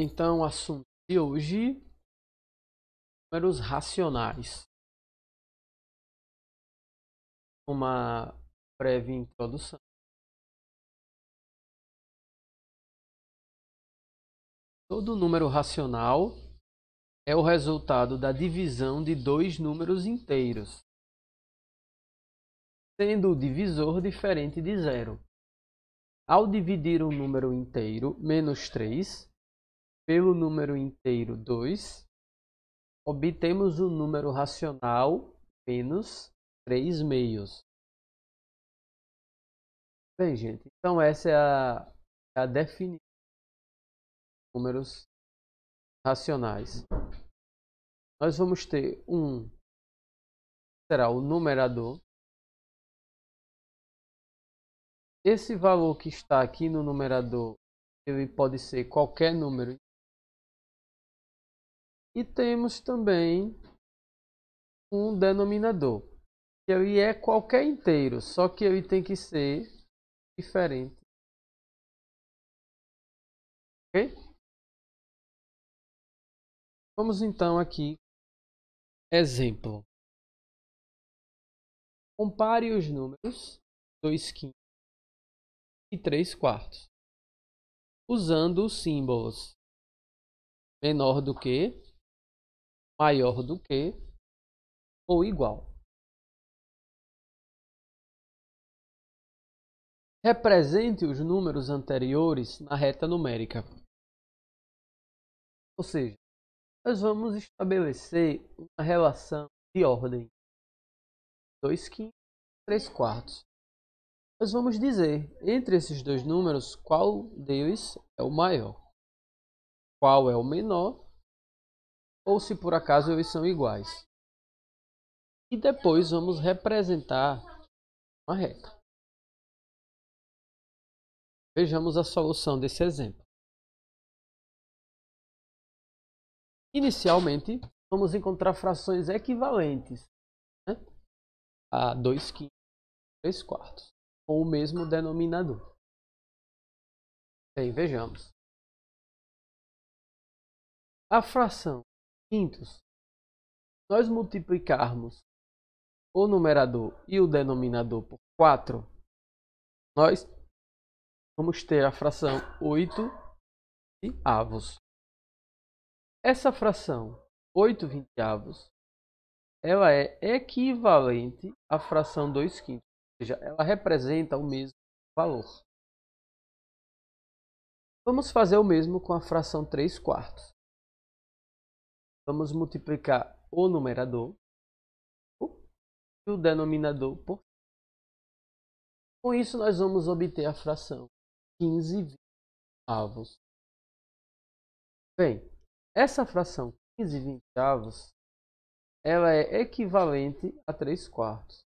Então, o assunto de hoje, números racionais. Uma breve introdução. Todo número racional é o resultado da divisão de dois números inteiros, sendo o divisor diferente de zero. Ao dividir um número inteiro menos 3 pelo número inteiro 2, obtemos o número racional menos 3 meios. Bem, gente, então essa é a definição de números racionais. Nós vamos ter será o numerador. Esse valor que está aqui no numerador, ele pode ser qualquer número. E temos também um denominador, que ele é qualquer inteiro, só que ele tem que ser diferente. Ok? Vamos então aqui. Exemplo. Compare os números 2/5 e 3/4, usando os símbolos menor do que, maior do que ou igual. Represente os números anteriores na reta numérica. Ou seja, nós vamos estabelecer uma relação de ordem 2/5 e 3/4. Nós vamos dizer, entre esses dois números, qual deles é o maior, qual é o menor, ou se por acaso eles são iguais. E depois vamos representar uma reta. Vejamos a solução desse exemplo. Inicialmente, vamos encontrar frações equivalentes, né, a 2/5 e 3/4, com o mesmo denominador. Bem, vejamos. A fração quintos, nós multiplicarmos o numerador e o denominador por 4, nós vamos ter a fração 8/20. Essa fração 8/20, ela é equivalente à fração 2/5, ou seja, ela representa o mesmo valor. Vamos fazer o mesmo com a fração 3/4. Vamos multiplicar o numerador e o denominador por 5. Com isso, nós vamos obter a fração 15/20. Bem, essa fração 15/20, ela é equivalente a 3/4.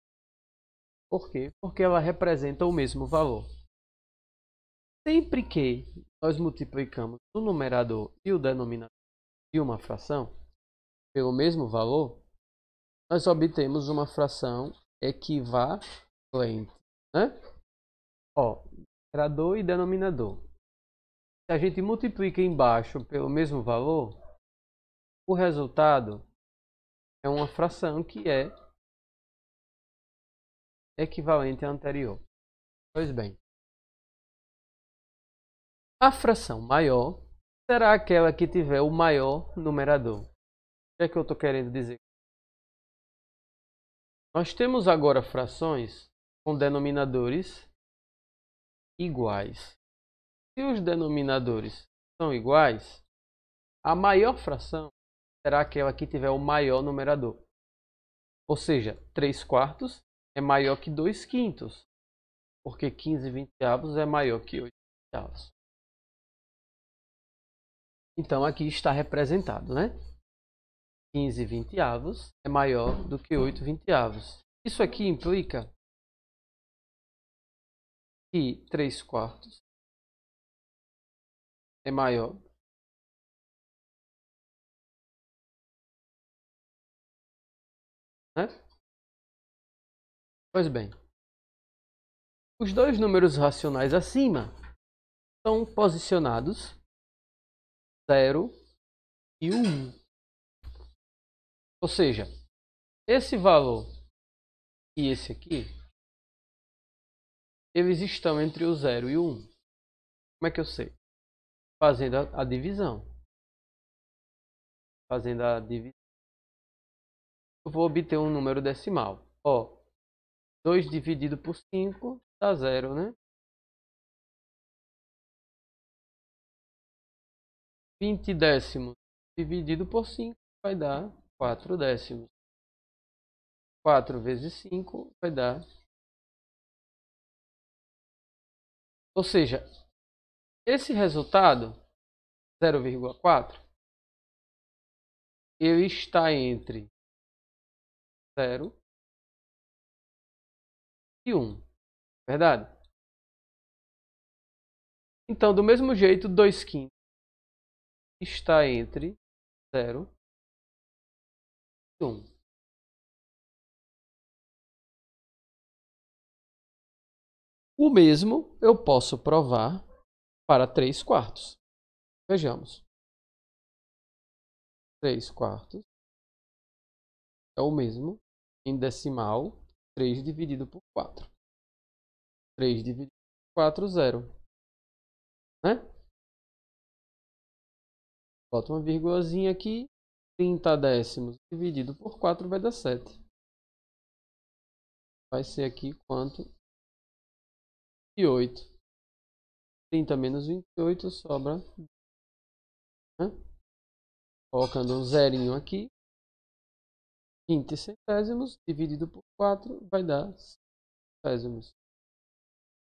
Por quê? Porque ela representa o mesmo valor. Sempre que nós multiplicamos o numerador e o denominador de uma fração pelo mesmo valor, nós obtemos uma fração equivalente, né? Ó, numerador e denominador. Se a gente multiplica embaixo pelo mesmo valor, o resultado é uma fração que é equivalente à anterior. Pois bem, a fração maior será aquela que tiver o maior numerador. O que é que eu estou querendo dizer? Nós temos agora frações com denominadores iguais. Se os denominadores são iguais, a maior fração será aquela que tiver o maior numerador. Ou seja, 3/4 é maior que 2/5, porque 15/20 é maior que 8/20. Então aqui está representado, né? 15/20 é maior do que 8/20. Isso aqui implica que 3/4 é maior né? Pois bem, os dois números racionais acima são posicionados 0 e o 1. Ou seja, esse valor e esse aqui, eles estão entre o 0 e o 1. Como é que eu sei? Fazendo a divisão. Fazendo a divisão, eu vou obter um número decimal. Ó, 2 dividido por 5 dá 0, né? 20 décimos dividido por 5 vai dar 4 décimos. 4 vezes 5 vai dar. Ou seja, esse resultado, 0,4, ele está entre 0 e 1. Verdade? Então, do mesmo jeito, 2 quintos está entre 0 e 1. O mesmo eu posso provar para 3 quartos. Vejamos. 3 quartos é o mesmo em decimal 3 dividido por 4. 3 dividido por 4, 0. Né? Bota uma vírgulazinha aqui. 30 décimos dividido por 4 vai dar 7. Vai ser aqui quanto? 28. 30 menos 28 sobra. Né? Colocando um zerinho aqui. 20 centésimos dividido por 4 vai dar centésimos.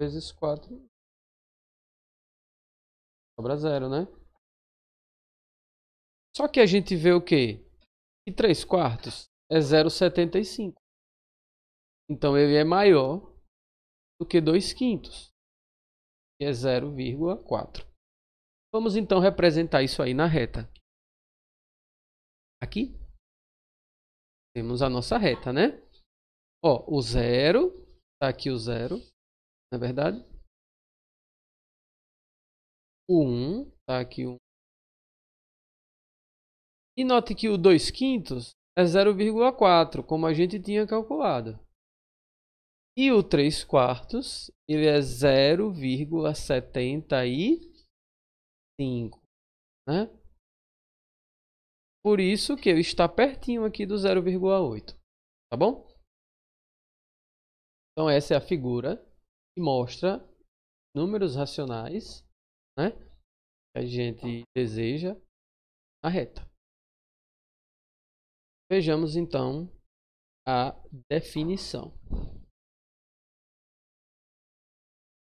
Vezes 4 sobra 0, né? Só que a gente vê o quê? Que 3 quartos é 0,75. Então ele é maior do que 2 quintos, que é 0,4. Vamos então representar isso aí na reta. Aqui temos a nossa reta, né? Ó, o 0, tá aqui o 0, não é verdade? O 1, tá aqui o 1. E note que o 2 quintos é 0,4, como a gente tinha calculado. E o 3 quartos, ele é 0,75, né? Por isso que ele está pertinho aqui do 0,8, tá bom? Então essa é a figura que mostra números racionais, né? Que a gente deseja na reta. Vejamos então a definição.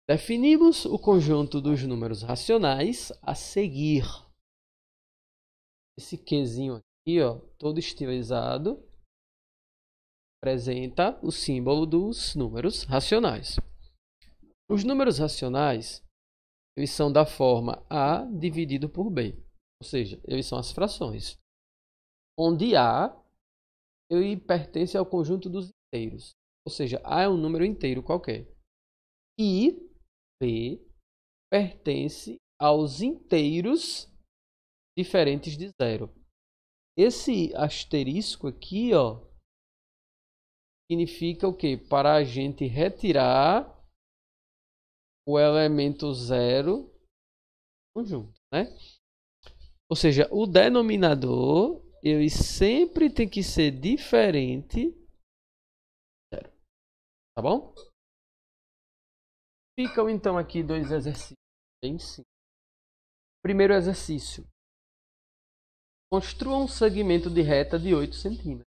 Definimos o conjunto dos números racionais a seguir. Esse Qzinho aqui, ó, todo estilizado, apresenta o símbolo dos números racionais. Os números racionais, eles são da forma A dividido por B. Ou seja, eles são as frações. Onde A ele pertence ao conjunto dos inteiros. Ou seja, A é um número inteiro qualquer. E B pertence aos inteiros diferentes de 0. Esse asterisco aqui, ó, significa o quê? Para a gente retirar o elemento 0 do conjunto, né? Ou seja, o denominador ele sempre tem que ser diferente de 0. Tá bom? Ficam então aqui dois exercícios bem simples. Primeiro exercício. Construa um segmento de reta de 8 centímetros.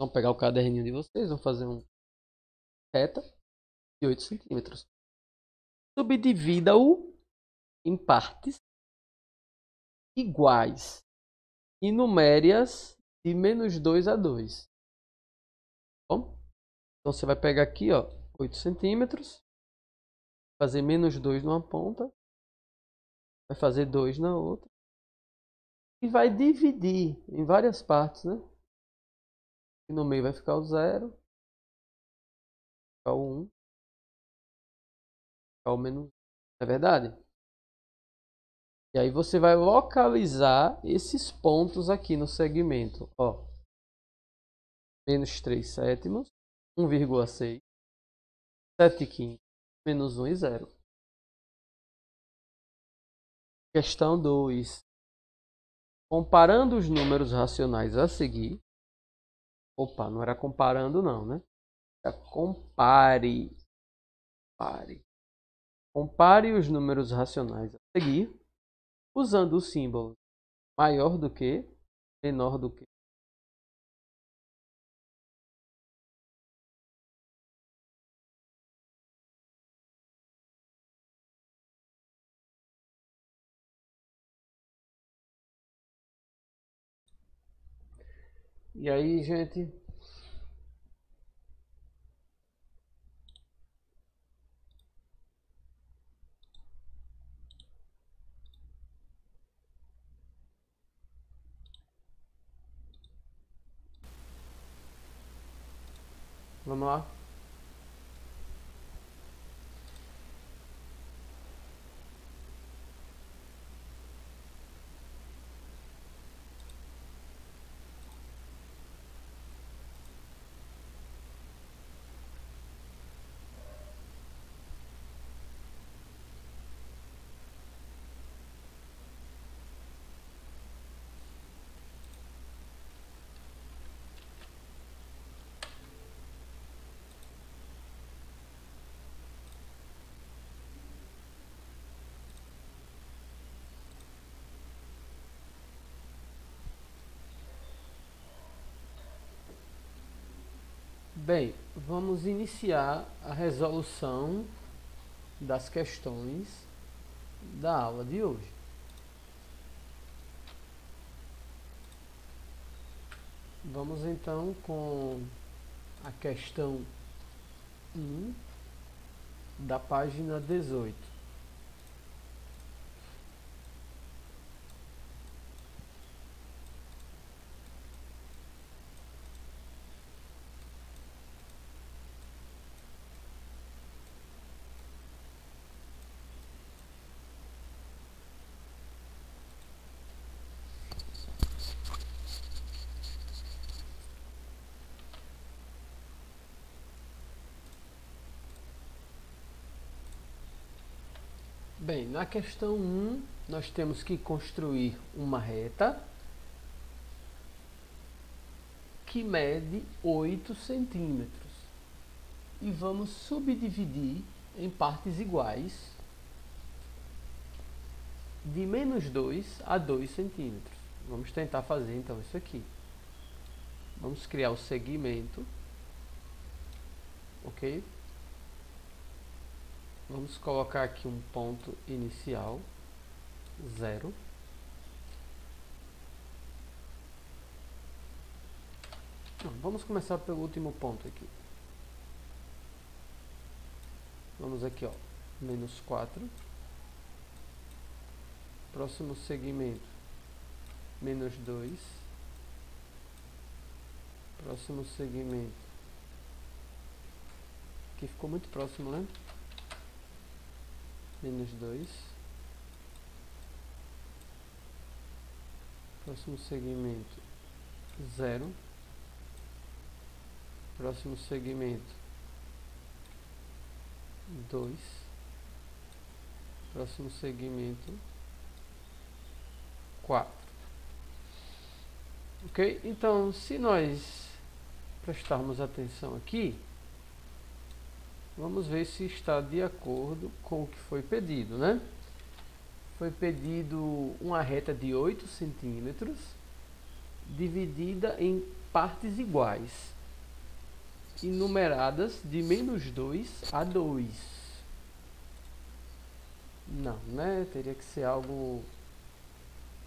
Vamos pegar o caderninho de vocês, vão fazer uma reta de 8 centímetros. Subdivida-o em partes iguais e numere-as de menos 2 a 2. Bom? Então você vai pegar aqui, ó, 8 centímetros, fazer menos 2 numa ponta, vai fazer 2 na outra e vai dividir em várias partes, né? E no meio vai ficar o 0, ficar o 1, ficar o menos 1. É verdade? E aí você vai localizar esses pontos aqui no segmento. Ó, menos 3 sétimos, 1,6, 7 quintos, menos 1 e 0. Questão 2. Comparando os números racionais a seguir. Opa, não era comparando não, né? Era compare. Compare os números racionais a seguir, usando o símbolo maior do que, menor do que. E aí, gente, vamos lá? Bem, vamos iniciar a resolução das questões da aula de hoje. Vamos então com a questão 1 da página 18. Bem, na questão 1, nós temos que construir uma reta que mede 8 centímetros. E vamos subdividir em partes iguais de menos 2 a 2 centímetros. Vamos tentar fazer então isso aqui. Vamos criar o segmento, ok? Vamos colocar aqui um ponto inicial, 0. Vamos começar pelo último ponto aqui. Vamos aqui, ó, menos 4. Próximo segmento, menos 2. Próximo segmento. Aqui ficou muito próximo, né? Menos 2. Próximo segmento, 0. Próximo segmento, 2. Próximo segmento, 4. Ok? Então, se nós prestarmos atenção aqui, vamos ver se está de acordo com o que foi pedido, né? Foi pedido uma reta de 8 centímetros dividida em partes iguais e numeradas de menos 2 a 2. Não, né? Teria que ser algo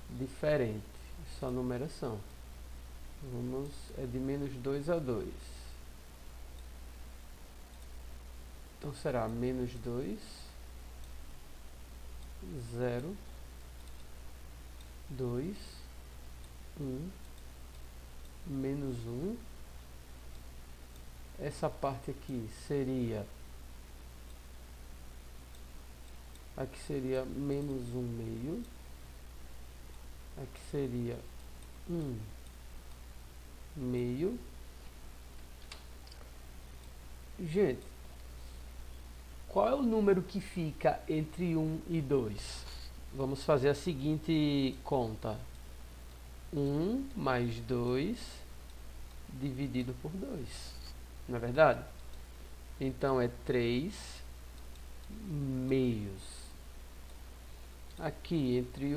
diferente, só numeração. Vamos, é de menos 2 a 2. Então será menos 2, 0, 2, 1, menos 1. Essa parte aqui seria, aqui seria menos 1 meio. Aqui seria 1 meio. Gente, qual é o número que fica entre 1 e 2? Vamos fazer a seguinte conta. 1 mais 2 dividido por 2. Não é verdade? Então é 3 meios. Aqui entre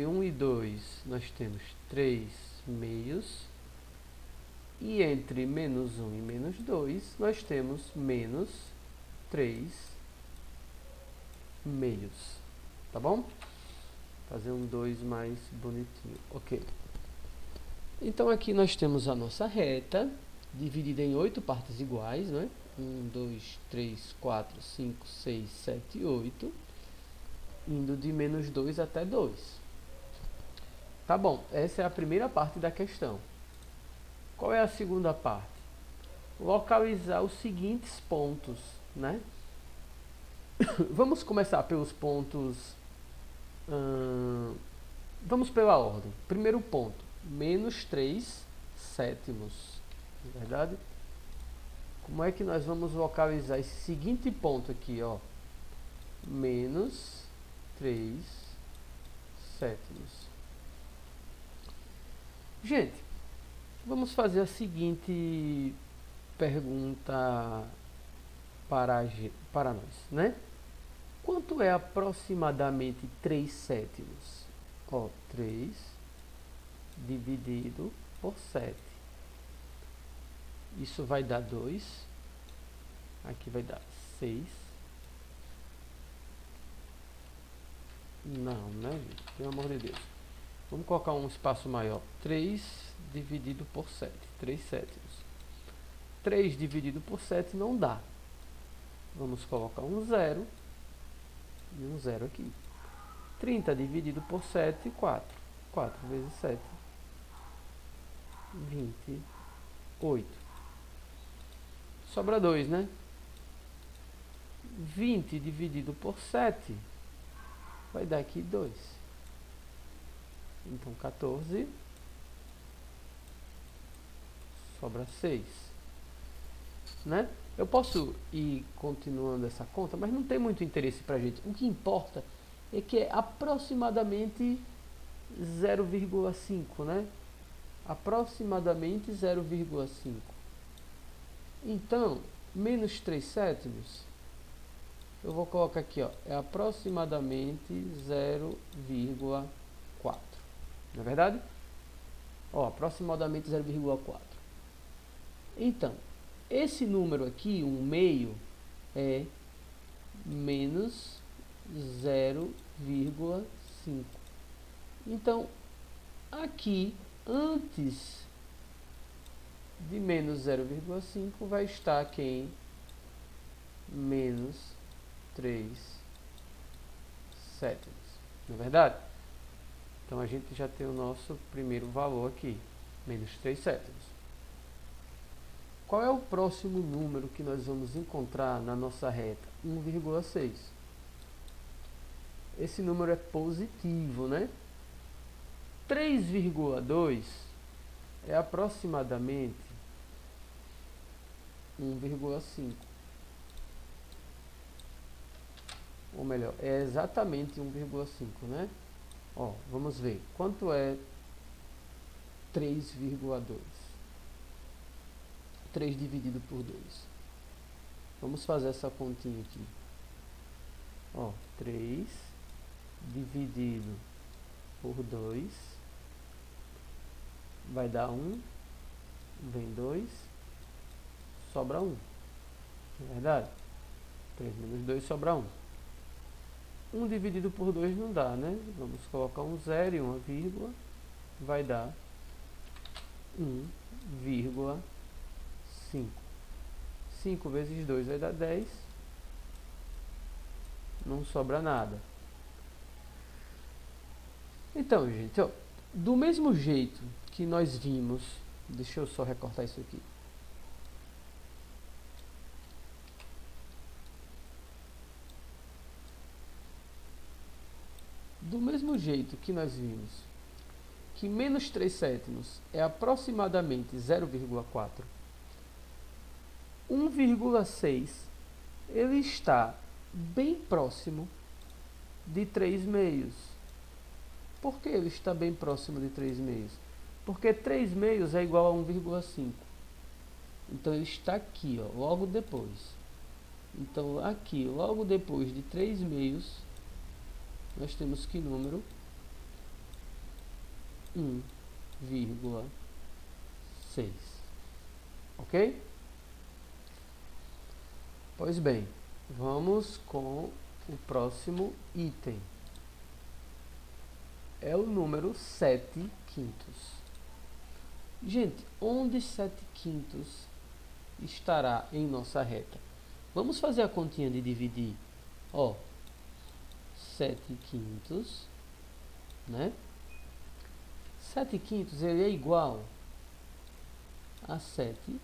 1 e 2 nós temos 3 meios. E entre menos 1 e menos 2 nós temos menos 3 meios. Tá bom? Fazer um 2 mais bonitinho. Ok. Então aqui nós temos a nossa reta dividida em 8 partes iguais, né? 1, 2, 3, 4, 5, 6, 7, 8, indo de menos 2 até 2. Tá bom, essa é a primeira parte da questão. Qual é a segunda parte? Localizar os seguintes pontos, né? Vamos começar pelos pontos... vamos pela ordem. Primeiro ponto, menos 3 sétimos. Na verdade, como é que nós vamos localizar esse seguinte ponto aqui, ó? Menos 3 sétimos. Gente, vamos fazer a seguinte pergunta para nós, né? Quanto é aproximadamente 3 sétimos? Ó, 3 dividido por 7. Isso vai dar 2. Aqui vai dar 6. Não, né? Pelo amor de Deus. Vamos colocar um espaço maior. 3 dividido por 7. 3 sétimos. 3 dividido por 7 não dá. Vamos colocar um 0. E um 0 aqui. 30 dividido por 7, 4. 4 vezes 7. 28. Sobra 2, né? 20 dividido por 7 vai dar aqui 2. Então 14. Sobra 6. Né? Eu posso ir continuando essa conta, mas não tem muito interesse pra gente. O que importa é que é aproximadamente 0,5, né? Aproximadamente 0,5. Então, menos 3 sétimos, eu vou colocar aqui, ó, é aproximadamente 0,4. Não é verdade? Ó, aproximadamente 0,4. Então, esse número aqui, 1 meio, é menos 0,5. Então, aqui, antes de menos 0,5, vai estar aqui em menos 3 sétimos. Não é verdade? Então, a gente já tem o nosso primeiro valor aqui, menos 3 sétimos. Qual é o próximo número que nós vamos encontrar na nossa reta? 1,6. Esse número é positivo, né? 3,2 é aproximadamente 1,5. Ou melhor, é exatamente 1,5, né? Ó, vamos ver. Quanto é 3,2? 3 dividido por 2. Vamos fazer essa continha aqui. Ó, 3 dividido por 2 vai dar 1. Vem 2. Sobra 1. Não é verdade? 3 menos 2 sobra 1. 1 dividido por 2 não dá, né? Vamos colocar um 0 e uma vírgula. Vai dar 1,5. 5 vezes 2 vai dar 10. Não sobra nada. Então, gente, ó, do mesmo jeito que nós vimos... Deixa eu só recortar isso aqui. Do mesmo jeito que nós vimos que menos 3 sétimos é aproximadamente 0,4, 1,6 ele está bem próximo de 3 meios. Por que ele está bem próximo de 3 meios? Porque 3 meios é igual a 1,5. Então ele está aqui, ó, logo depois. Então aqui, logo depois de 3 meios, nós temos que número? 1,6. Ok? Pois bem, vamos com o próximo item. É o número 7 quintos. Gente, onde 7 quintos estará em nossa reta? Vamos fazer a continha de dividir. Ó, 7 quintos, né? 7 quintos ele é igual a 7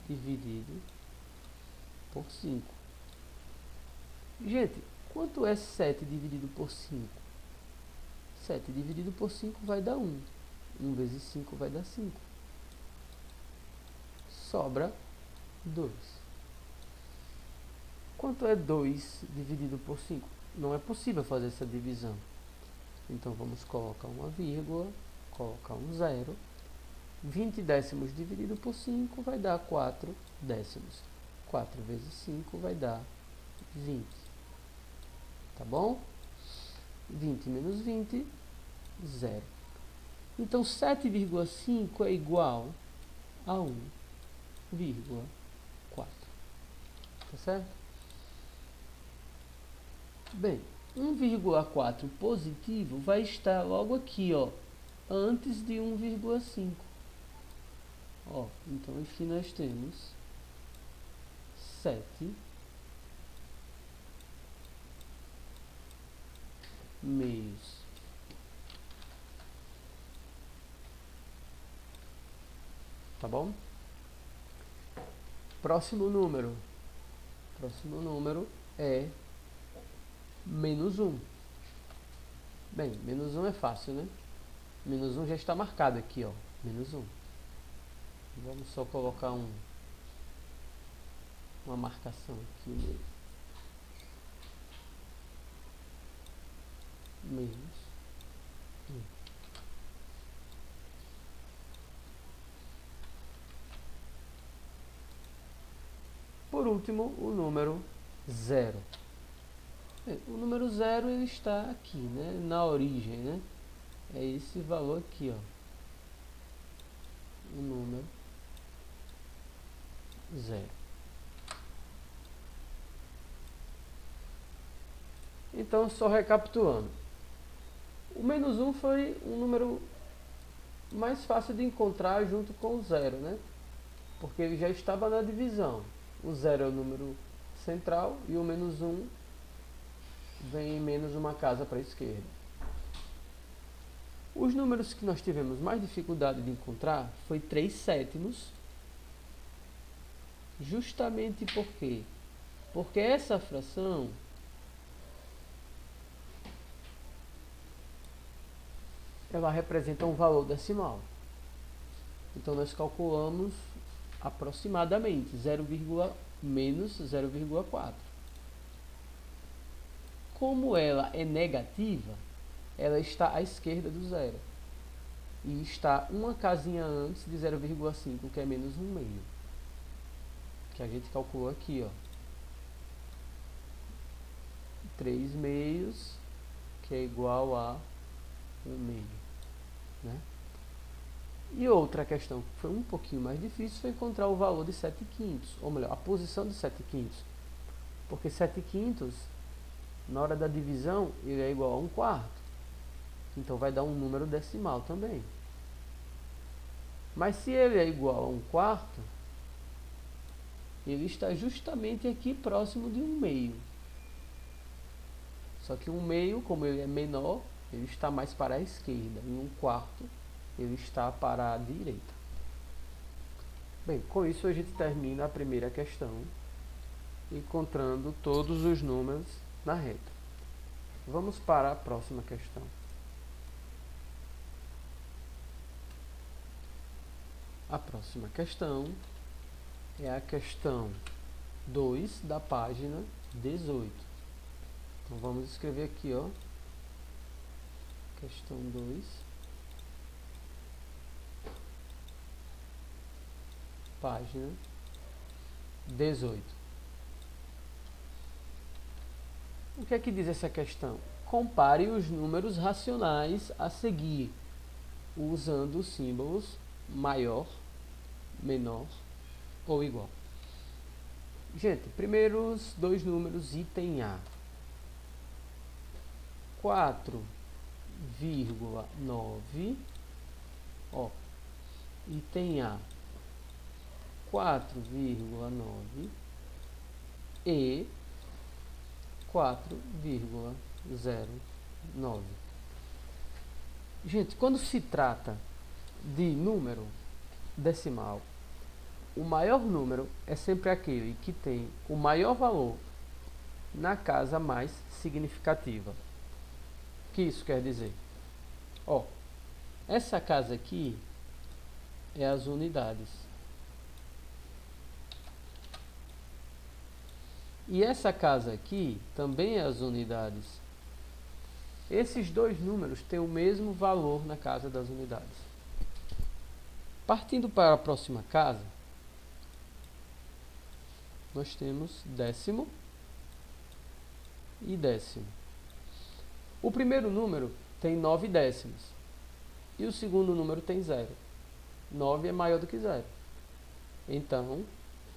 dividido por 5. Gente, quanto é 7 dividido por 5? 7 dividido por 5 vai dar 1. 1 vezes 5 vai dar 5. Sobra 2. Quanto é 2 dividido por 5? Não é possível fazer essa divisão. Então vamos colocar uma vírgula, colocar um zero. 20 décimos dividido por 5 vai dar 4 décimos. 4 vezes 5 vai dar 20. Tá bom? 20 menos 20, 0. Então 7,5 é igual a 1,4. Tá certo? Bem, 1,4 positivo vai estar logo aqui, ó, antes de 1,5. Ó, então aqui nós temos 7 meios. Tá bom? Próximo número. Próximo número é menos 1. Bem, menos 1 é fácil, né? Menos 1 já está marcado aqui, ó. Menos 1. Vamos só colocar uma marcação aqui mesmo. Menos 1. Por último, o número 0. O número 0 ele está aqui, né? Na origem, né? É esse valor aqui, ó. O número 0. Então, só recapitulando. O menos 1 foi um número mais fácil de encontrar junto com o 0, né? Porque ele já estava na divisão. O 0 é o número central e o menos 1 vem em menos uma casa para a esquerda. Os números que nós tivemos mais dificuldade de encontrar foi 3 sétimos. Justamente por quê? Porque essa fração ela representa um valor decimal. Então nós calculamos aproximadamente menos 0,4. Como ela é negativa, ela está à esquerda do zero. E está uma casinha antes de 0,5, que é menos 1/2. Que a gente calculou aqui, ó. 3 meios, que é igual a 1/2. Né? E outra questão que foi um pouquinho mais difícil foi encontrar o valor de 7 quintos. Ou melhor, a posição de 7 quintos. Porque 7 quintos, na hora da divisão, ele é igual a 1/4. Então vai dar um número decimal também. Mas se ele é igual a 1/4, ele está justamente aqui próximo de 1/2. Só que 1/2, como ele é menor, ele está mais para a esquerda. E 1/4, ele está para a direita. Bem, com isso a gente termina a primeira questão, encontrando todos os números na reta. Vamos para a próxima questão. A próxima questão é a questão 2 da página 18. Então vamos escrever aqui, ó, questão 2, página 18. O que é que diz essa questão? Compare os números racionais a seguir, usando os símbolos maior, menor ou igual. Gente, primeiro os dois números, item A. 4,9, ó, item A, 4,9 e 4,09. Gente, quando se trata de número decimal, o maior número é sempre aquele que tem o maior valor na casa mais significativa. O que isso quer dizer? Ó, essa casa aqui é as unidades. E essa casa aqui também é as unidades. Esses dois números têm o mesmo valor na casa das unidades. Partindo para a próxima casa, nós temos décimo e décimo. O primeiro número tem 9 décimos e o segundo número tem 0. 9 é maior do que 0. Então,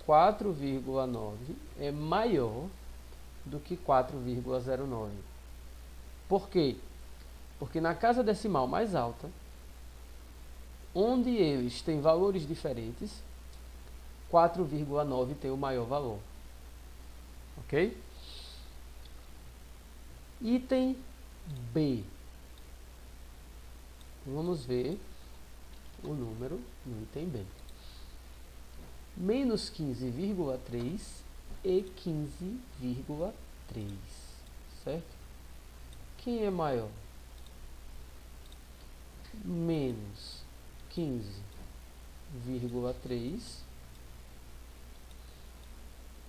4,9 é maior do que 4,09. Por quê? Porque na casa decimal mais alta, onde eles têm valores diferentes, 4,9 tem o maior valor. Ok? Item B. Vamos ver o número no item B. Menos 15,3 e 15,3. Certo? Quem é maior? Menos 15,3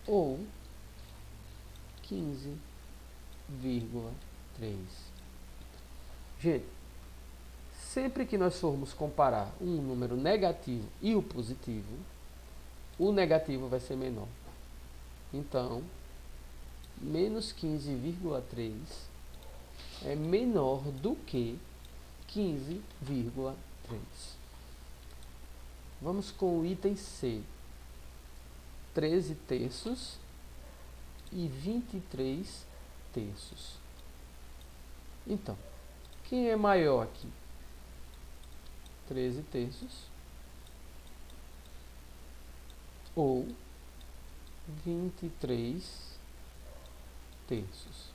ou 15,3. Gente, sempre que nós formos comparar um número negativo e o positivo, o negativo vai ser menor. Então, menos 15,3 é menor do que 15,3. Vamos com o item C. 13 terços e 23 terços. Então, quem é maior aqui? 13 terços ou 23 terços.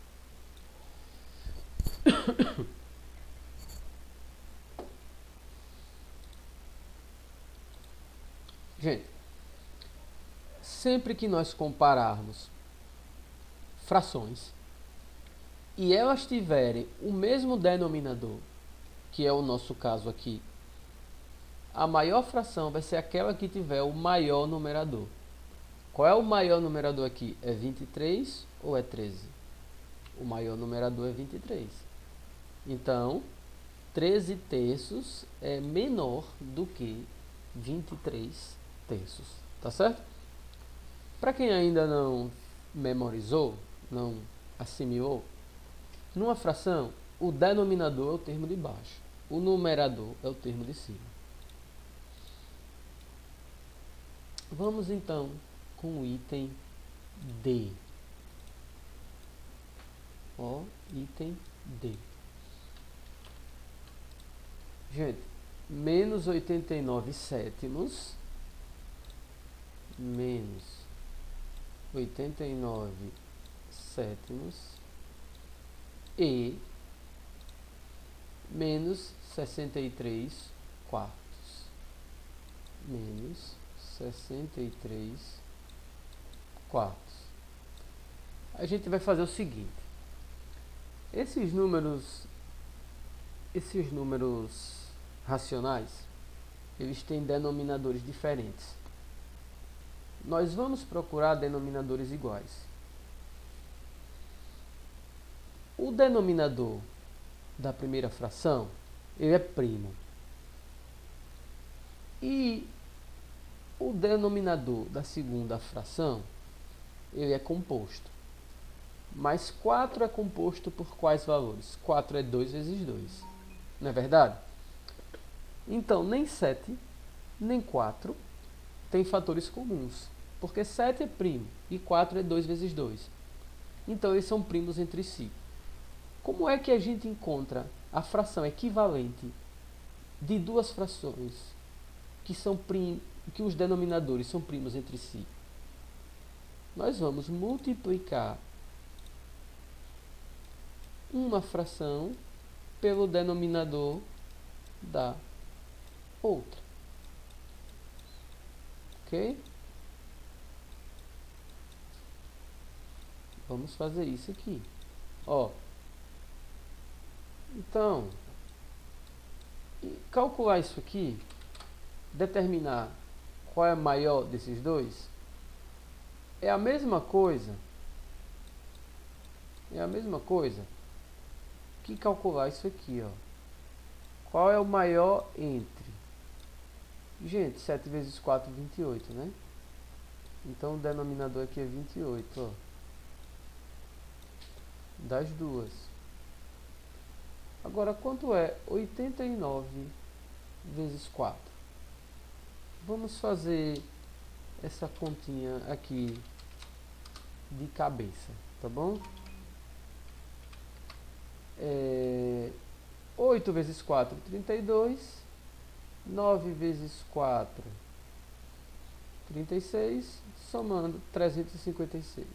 Gente, sempre que nós compararmos frações e elas tiverem o mesmo denominador, que é o nosso caso aqui, a maior fração vai ser aquela que tiver o maior numerador. Qual é o maior numerador aqui? É 23 ou é 13? O maior numerador é 23. Então, 13 terços é menor do que 23 terços. Tá certo? Para quem ainda não memorizou, não assimilou, numa fração, o denominador é o termo de baixo. O numerador é o termo de cima. Vamos então com o item D. Ó, item D. Gente, menos 89 sétimos, menos 89 sétimos e menos 63 quartos. Menos 63 quartos. A gente vai fazer o seguinte. Esses números racionais, eles têm denominadores diferentes. Nós vamos procurar denominadores iguais. O denominador da primeira fração, ele é primo. E o denominador da segunda fração, ele é composto. Mas 4 é composto por quais valores? 4 é 2 vezes 2. Não é verdade? Então, nem 7, nem 4 tem fatores comuns. Porque 7 é primo e 4 é 2 vezes 2. Então, eles são primos entre si. Como é que a gente encontra a fração equivalente de duas frações que os denominadores são primos entre si? Nós vamos multiplicar uma fração pelo denominador da outra. Ok? Vamos fazer isso aqui. Ó. Então, calcular isso aqui, determinar qual é o maior desses dois, é a mesma coisa. É a mesma coisa que calcular isso aqui, ó. Qual é o maior entre? Gente, 7 vezes 4, 28, né? Então o denominador aqui é 28, ó. Das duas. Agora, quanto é 89 vezes 4? Vamos fazer essa continha aqui de cabeça, tá bom? 8 vezes 4, 32. 9 vezes 4, 36. Somando, 356.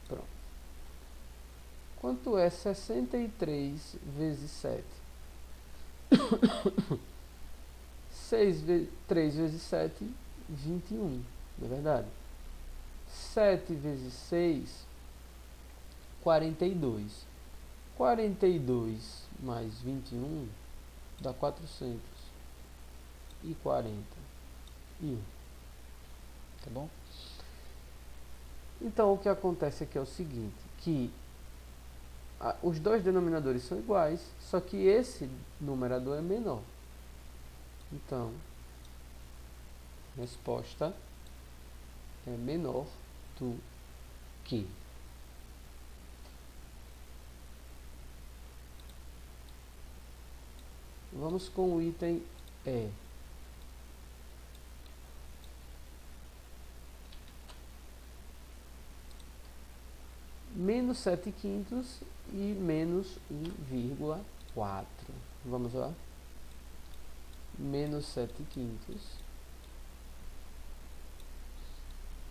Pronto. Quanto é 63 vezes 7? 3 vezes 7, 21. Não é verdade? 7 vezes 6, 42. 42 mais 21 dá 441. Tá bom? Então, o que acontece aqui é o seguinte, que os dois denominadores são iguais, só que esse numerador é menor. Então, a resposta é menor do que. Vamos com o item E. Menos 7 quintos e menos 1,4. Vamos lá. Menos 7 quintos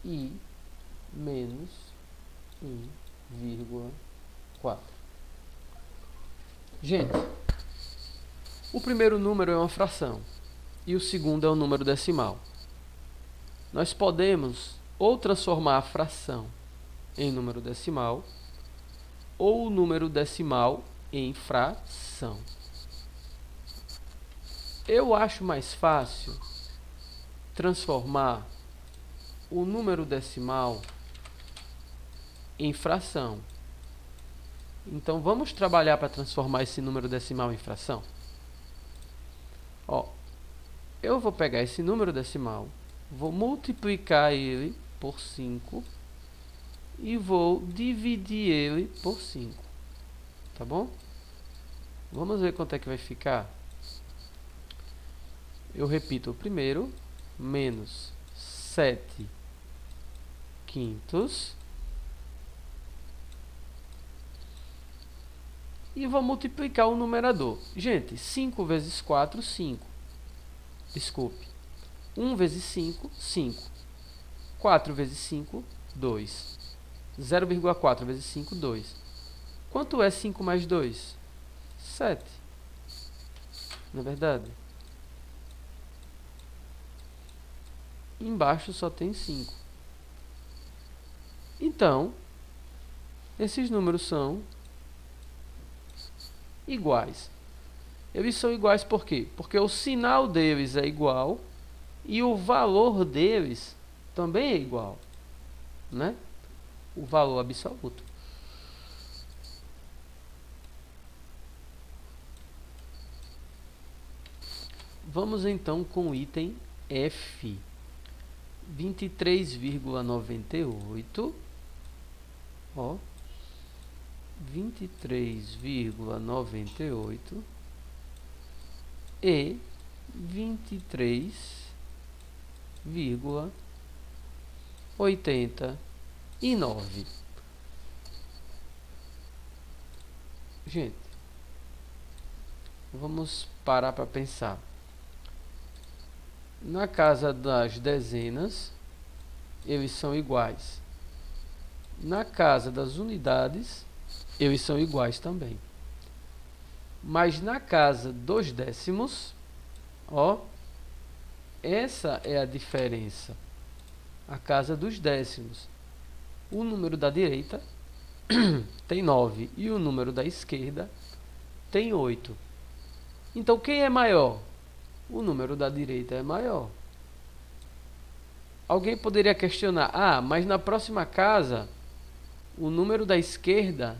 e menos 1,4. Gente, o primeiro número é uma fração e o segundo é um número decimal. Nós podemos ou transformar a fração em número decimal ou o número decimal em fração. Eu acho mais fácil transformar o número decimal em fração. Então, vamos trabalhar para transformar esse número decimal em fração? Ó, eu vou pegar esse número decimal, vou multiplicar ele por 5 e vou dividir ele por 5. Tá bom? Vamos ver quanto é que vai ficar. Eu repito o primeiro, menos 7 quintos. E vou multiplicar o numerador. Gente, 5 vezes 4, 5. Desculpe. 1 vezes 5, 5. 4 vezes 5, 2. 0,4 vezes 5, 2. Quanto é 5 mais 2? 7. Não é verdade? Embaixo só tem 5. Então, esses números são iguais. Eles são iguais por quê? Porque o sinal deles é igual e o valor deles também é igual, né? O valor absoluto. Vamos então com o item F. 23,98, ó, 23,98 e 23,89. Gente, vamos parar para pensar. Na casa das dezenas, eles são iguais. Na casa das unidades, eles são iguais também. Mas na casa dos décimos, ó, essa é a diferença. A casa dos décimos. O número da direita tem 9 e o número da esquerda tem 8. Então quem é maior? O número da direita é maior. Alguém poderia questionar: ah, mas na próxima casa o número da esquerda